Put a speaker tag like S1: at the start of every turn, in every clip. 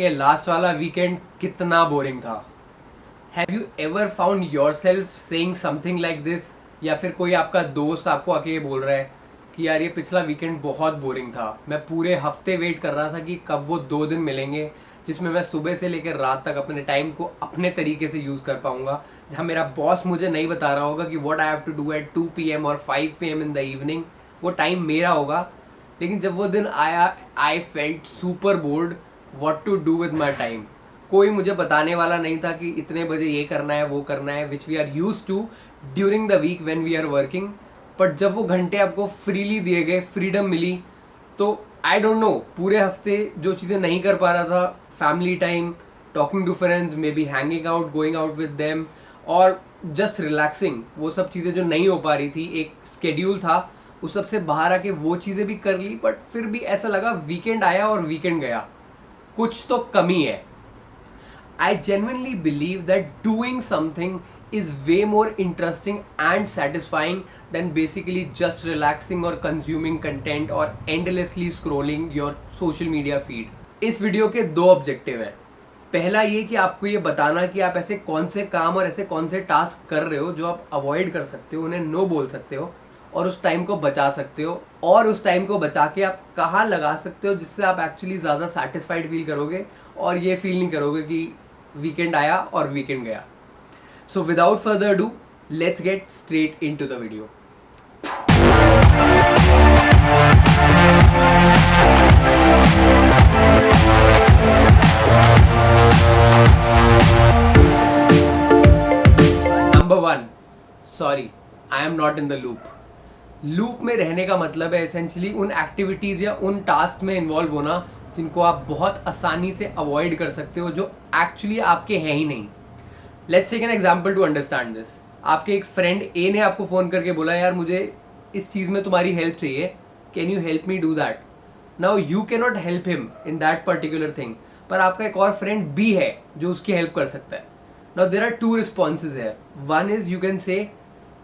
S1: ये लास्ट वाला वीकेंड कितना बोरिंग था। Have you ever found your self saying something like this, या फिर कोई आपका दोस्त आपको आके ये बोल रहा है कि यार ये पिछला वीकेंड बहुत बोरिंग था, मैं पूरे हफ्ते वेट कर रहा था कि कब वो 2 दिन मिलेंगे जिसमें मैं सुबह से लेकर रात तक अपने टाइम को अपने तरीके से यूज़ कर पाऊंगा, जहाँ मेरा बॉस मुझे नहीं बता रहा होगा कि what I have to do at 2 PM और 5 PM इन द इवनिंग। वो टाइम मेरा होगा। लेकिन जब वो दिन आया, I felt super bored what to do with my time. कोई मुझे बताने वाला नहीं था कि इतने बजे ये करना है वो करना है, which we are use to during the week when we are working. But जब वो घंटे आपको फ्रीली दिए गए, फ्रीडम मिली, तो आई डोंट नो, पूरे हफ्ते जो चीज़ें नहीं कर पा रहा था, family time, talking to friends, maybe hanging out, going out with them, और जस्ट रिलैक्सिंग, वो सब चीज़ें जो नहीं हो पा रही थी, एक स्केड्यूल था, उस सब से बाहर आके वो चीज़ें भी कर ली। बट फिर भी ऐसा लगा वीकेंड आया और वीकेंड गया, कुछ तो कमी है। I genuinely believe that doing something is way more interesting and satisfying than basically just relaxing or consuming content or endlessly scrolling your social media feed. इस वीडियो के 2 ऑब्जेक्टिव हैं। पहला ये कि आपको ये बताना कि आप ऐसे कौन से काम और ऐसे कौन से टास्क कर रहे हो जो आप अवॉइड कर सकते हो, उन्हें नो बोल सकते हो और उस टाइम को बचा सकते हो, और उस टाइम को बचा के आप कहाँ लगा सकते हो जिससे आप एक्चुअली ज़्यादा सेटिस्फाइड फील करोगे और ये फील नहीं करोगे कि वीकेंड आया और वीकेंड गया। So without further do, let's get straight into the video. Number 1, sorry, I am not in the loop. Loop में रहने का मतलब है एसेंशियली उन एक्टिविटीज़ या उन टास्क में इन्वॉल्व होना जिनको आप बहुत आसानी से अवॉइड कर सकते हो, जो एक्चुअली आपके हैं ही नहीं। Let's take an example to understand this. आपके एक फ्रेंड ए ने आपको फ़ोन करके बोला, यार मुझे इस चीज़ में तुम्हारी हेल्प चाहिए, can you help me do that. Now you can not help him in that particular thing, पर आपका एक और फ्रेंड बी है जो उसकी हेल्प कर सकता है। नाउ देयर आर 2 रिस्पॉन्सेज है। One is you can say,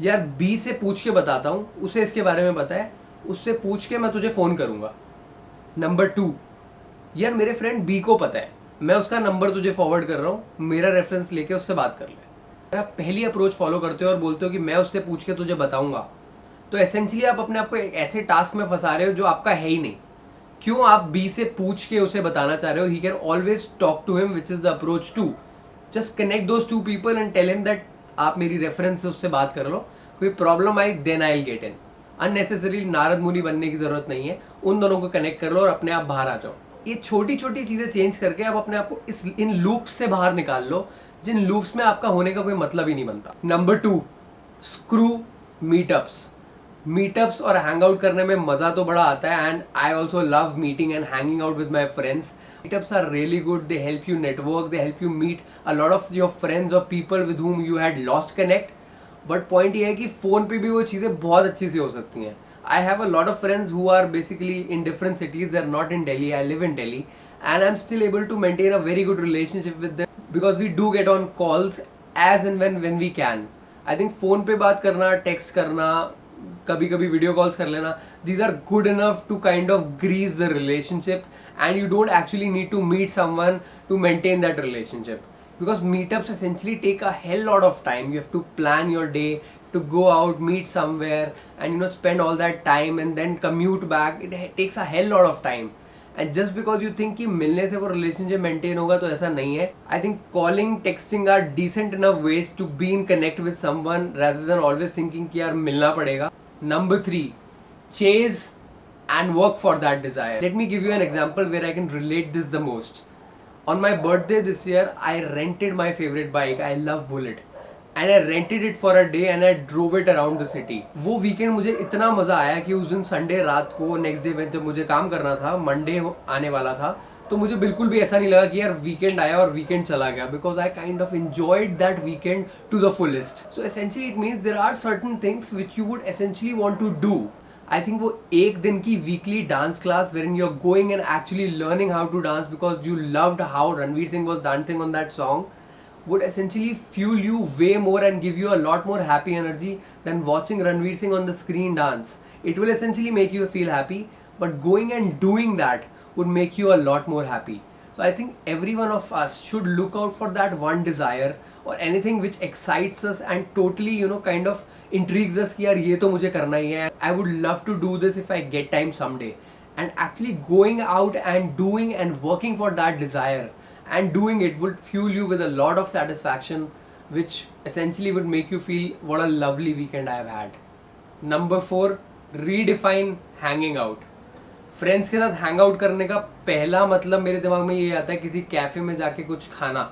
S1: यार बी से पूछ के बताता हूँ, उसे इसके बारे में पता है, उससे पूछ के मैं तुझे फ़ोन करूँगा। नंबर 2, यार मेरे फ्रेंड बी को पता है, मैं उसका नंबर तुझे फॉरवर्ड कर रहा हूँ, मेरा रेफरेंस लेके उससे बात कर ले। अगर आप पहली अप्रोच फॉलो करते हो और बोलते हो कि मैं उससे पूछ के तुझे बताऊंगा, तो एसेंशियली आप अपने आप को एक ऐसे टास्क में फंसा रहे हो जो आपका है ही नहीं। क्यों आप बी से पूछ के उसे बताना चाह रहे हो? He can always talk to him, which is the approach to just connect those 2 people and tell him that आप मेरी रेफरेंस से उससे बात कर लो, कोई प्रॉब्लम आई then I will get in. Unnecessary Narad Muni बनने की जरूरत नहीं है, उन दोनों को कनेक्ट कर लो और अपने आप बाहर आ जाओ। ये छोटी छोटी चीज़ें चेंज करके आप अपने आप को इन लूप्स से बाहर निकाल लो, जिन लूप्स में आपका होने का कोई मतलब ही नहीं बनता। Number 2, screw meetups. मीटअप्स और हैंग आउट करने में मज़ा तो बड़ा आता है, and I also love meeting and hanging out with my friends. Meetups are really good, they help you network, they help you meet a lot of your friends और people with whom you had lost connect. But point ये है कि phone पे भी वो चीज़ें बहुत अच्छी से हो सकती हैं। I have a lot of friends who are basically in different cities. They're not in Delhi. I live in Delhi, and I'm still able to maintain a very good relationship with them because we do get on calls as and when we can. I think phone पे बात करना, text करना, कभी कभी video calls कर लेना, these are good enough to kind of grease the relationship, and you don't actually need to meet someone to maintain that relationship. Because meetups essentially take a hell lot of time. You have to plan your day, to go out, meet somewhere, and spend all that time and then commute back. It takes a hell lot of time. And just because you think कि मिलने से वो relationship maintain होगा, तो ऐसा नहीं है. I think calling, texting are decent enough ways to be in connect with someone rather than always thinking कि यार मिलना पड़ेगा. Number 3, chase and work for that desire. Let me give you an example where I can relate this the most. On my birthday this year, I rented my favorite bike. I love Bullet. And I rented it for a day and I drove it around the city. वो weekend मुझे इतना मज़ा आया कि उस दिन Sunday रात को, नेक्स्ट डे जब मुझे काम करना था, मंडे आने वाला था, तो मुझे बिल्कुल भी ऐसा नहीं लगा कि यार वीकेंड आया और वीकेंड चला गया, because I kind of enjoyed that weekend to the fullest. So essentially it means there are certain things which you would essentially want to do. I think वो एक दिन की weekly dance class when you are going and actually learning how to dance because you loved how Ranveer Singh was dancing on that song would essentially fuel you way more and give you a lot more happy energy than watching Ranveer Singh on the screen dance. It will essentially make you feel happy, but going and doing that would make you a lot more happy. So I think every one of us should look out for that one desire or anything which excites us and totally kind of intrigues us कि यार ये तो मुझे करना ही है. I would love to do this if I get time someday. And actually going out and doing and working for that desire and doing it would fuel you with a lot of satisfaction, which essentially would make you feel what a lovely weekend I have had. Number 4, redefine hanging out. Friends के साथ hang out करने का पहला मतलब मेरे दिमाग में ये आता है किसी कैफे में जाके कुछ खाना.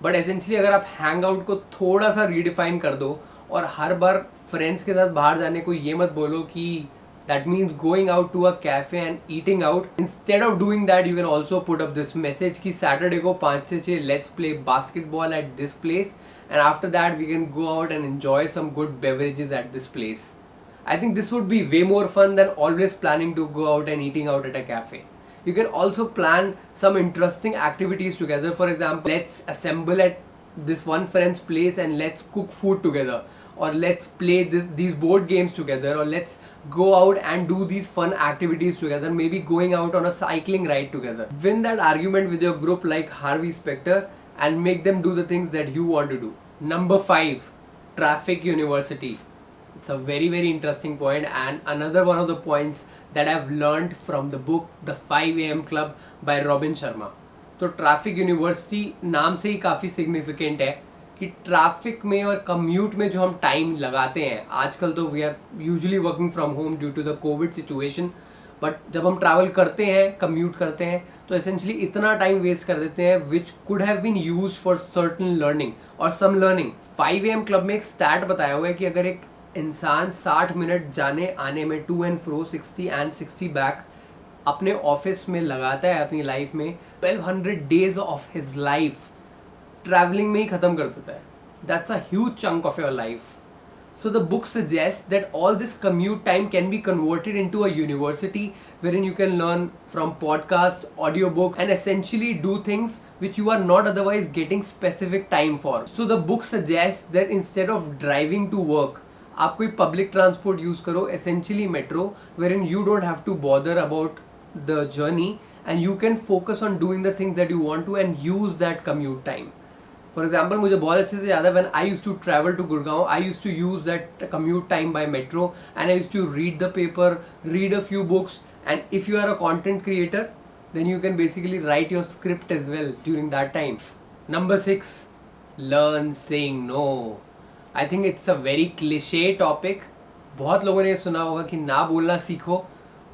S1: बट एसेंशियली अगर आप हैंग आउट को थोड़ा सा रीडिफाइन कर दो और हर बार फ्रेंड्स के साथ बाहर जाने को ये मत बोलो कि that means going out to a cafe and eating out. Instead of doing that you can also put up this message कि सैटरडे को 5 से 6 let's play basketball at this place and after that we can go out and enjoy some good beverages at this place. I think this would be way more fun than always planning to go out and eating out at a cafe. You can also plan some interesting activities together. For example, let's assemble at this one friend's place and let's cook food together, or let's play these board games together, or let's go out and do these fun activities together, maybe going out on a cycling ride together. Win that argument with your group like Harvey Specter and make them do the things that you want to do. Number 5, traffic university. It's a very very interesting point and another one of the points that I've learned from the book The 5 AM Club by Robin Sharma. तो traffic university नाम से ही काफ़ी significant है कि traffic में और commute में जो हम टाइम लगाते हैं आजकल, तो we are usually working from home due to the COVID situation, but जब हम ट्रैवल करते हैं, कम्यूट करते हैं, तो एसेंशली इतना टाइम वेस्ट कर देते हैं which could have been used for certain learning और सम लर्निंग. 5 AM क्लब में एक स्टैट बताया हुआ है कि अगर एक इंसान 60 मिनट जाने आने में to and fro 60 and 60 back अपने ऑफिस में लगाता है अपनी लाइफ में, 1200 days of his life travelling में ही खत्म कर देता है. That's a huge chunk of your life. So the book suggests that all this commute time can be converted into a university wherein you can learn from podcasts, audiobook, and essentially do things which you are not otherwise getting specific time for. So the book suggests that instead of driving to work, आप कोई public transport use करो, essentially metro, where in you don't have to bother about the journey and you can focus on doing the things that you want to and use that commute time. For example, मुझे बहुत अच्छे से याद है when I used to travel to Gurgaon, I used to use that commute time by metro and I used to read the paper, read a few books, and if you are a content creator then you can basically write your script as well during that time. Number 6, learn saying no. I think it's a very cliche topic. बहुत लोगों ने सुना होगा कि ना बोलना सीखो,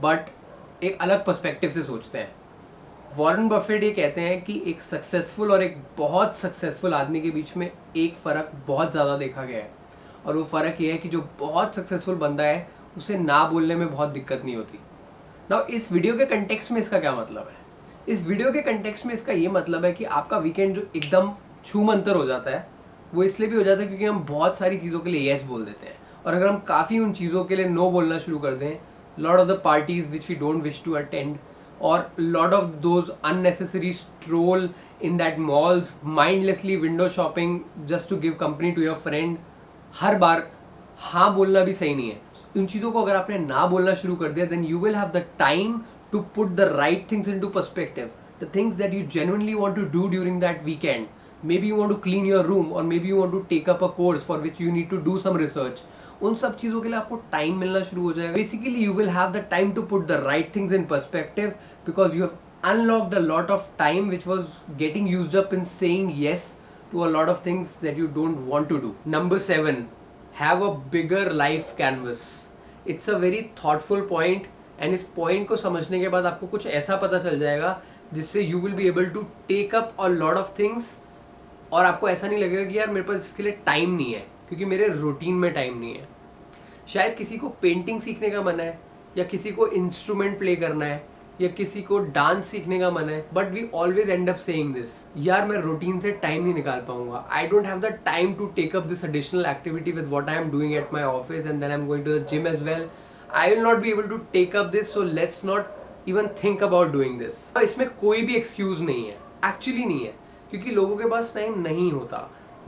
S1: but एक अलग पर्सपेक्टिव से सोचते हैं. वॉरेन बफेट ये कहते हैं कि एक सक्सेसफुल और एक बहुत सक्सेसफुल आदमी के बीच में एक फ़र्क बहुत ज़्यादा देखा गया है, और वो फ़र्क ये है कि जो बहुत सक्सेसफुल बंदा है उसे ना बोलने में बहुत दिक्कत नहीं होती. नाउ इस वीडियो के कंटेक्स्ट में इसका क्या मतलब है? इस वीडियो के कंटेक्स्ट में इसका ये मतलब है कि आपका वीकेंड जो एकदम छूमंतर हो जाता है वो इसलिए भी हो जाता है क्योंकि हम बहुत सारी चीज़ों के लिए येस बोल देते हैं, और अगर हम काफ़ी उन चीज़ों के लिए नो बोलना शुरू कर दें, lot of the parties which we don't wish to attend, और lot of those unnecessary stroll in that malls, mindlessly window shopping just to give company to your friend, हर बार हाँ बोलना भी सही नहीं है. उन चीज़ों को अगर आपने ना बोलना शुरू कर दिया, then you will have the time to put the right things into perspective, the things that you genuinely want to do during that weekend. Maybe you want to clean your room, or maybe you want to take up a course for which you need to do some research. उन सब चीज़ों के लिए आपको time मिलना शुरू हो जाएगा. Basically you will have the time to put the right things in perspective because you have unlocked a lot of time which was getting used up in saying yes to a lot of things that you don't want to do. Number 7, have a bigger life canvas. It's a very thoughtful point. And इस point को समझने के बाद आपको कुछ ऐसा पता चल जाएगा जिससे you will be able to take up a lot of things, और आपको ऐसा नहीं लगेगा कि यार मेरे पास इसके लिए टाइम नहीं है क्योंकि मेरे रूटीन में टाइम नहीं है. शायद किसी को पेंटिंग सीखने का मन है, या किसी को इंस्ट्रूमेंट प्ले करना है, या किसी को डांस सीखने का मन है, but we always end up saying this, यार मैं रूटीन से टाइम नहीं निकाल पाऊंगा, I don't have the time to take up this additional activity with what I am doing at my office and then I am going to the gym as well. I will not be able to take up this, so let's not even think about doing this. इसमें कोई भी excuse नहीं है, actually नहीं है, क्योंकि लोगों के पास टाइम नहीं होता.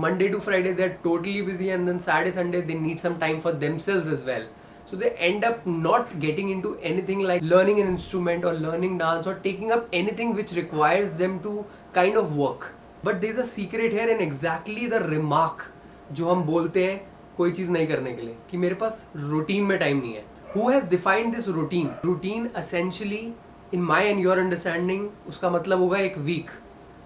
S1: Monday to Friday they are totally busy, and then Saturday Sunday they need some time for themselves as well. So they end up not getting into anything like learning an instrument or learning dance or taking up anything which requires them to kind of work. But there's a secret here in exactly the remark जो हम बोलते हैं कोई चीज़ नहीं करने के लिए कि मेरे पास रूटीन में टाइम नहीं है. Who has defined this routine? Routine essentially in my and your understanding उसका मतलब होगा एक वीक.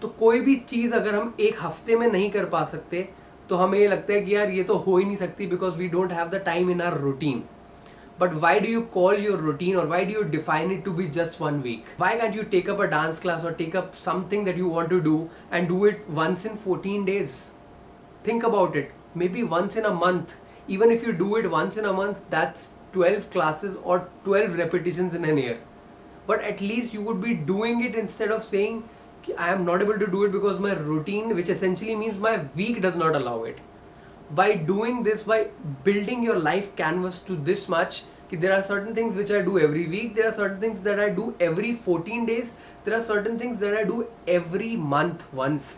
S1: तो कोई भी चीज़ अगर हम एक हफ्ते में नहीं कर पा सकते तो हमें ये लगता है कि यार ये तो हो ही नहीं सकती because we don't have the time in our routine. But why do you call your routine or why do you define it to be just 1 week? Why can't you take up a dance class or take up something that you want to do and do it once in 14 days? Think about it. Maybe once in a month. Even if you do it once in a month, that's 12 classes or 12 repetitions in a year. But at least you would be doing it instead of saying I am not able to do it because my routine, which essentially means my week, does not allow it. By doing this, by building your life canvas to this much, there are certain things which I do every week, there are certain things that I do every 14 days, there are certain things that I do every month once.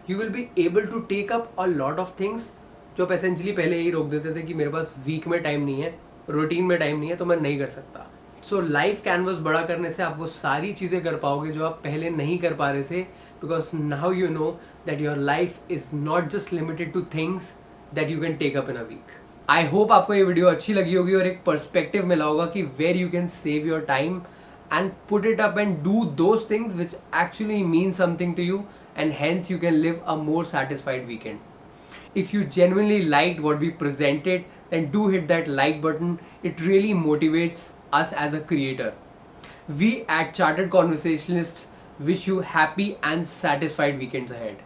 S1: You will be able to take up a lot of things जो आप essentially पहले ही रोक देते थे कि मेरे पास week में time नहीं है, रूटीन में टाइम नहीं है, तो मैं नहीं कर सकता. सो लाइफ कैनवस बड़ा करने से आप वो सारी चीज़ें कर पाओगे जो आप पहले नहीं कर पा रहे थे, because now you know that your life is not just limited to things that you can take up in a week. I hope आपको ये वीडियो अच्छी लगी होगी और एक पर्सपेक्टिव मिला होगा कि where you can save your time and put it up and do those things which actually mean something to you and hence you can live a more satisfied weekend. If you genuinely liked what we presented, then do hit that like button. It really motivates us as a creator. We at Chartered Conversationalists wish you happy and satisfied weekends ahead.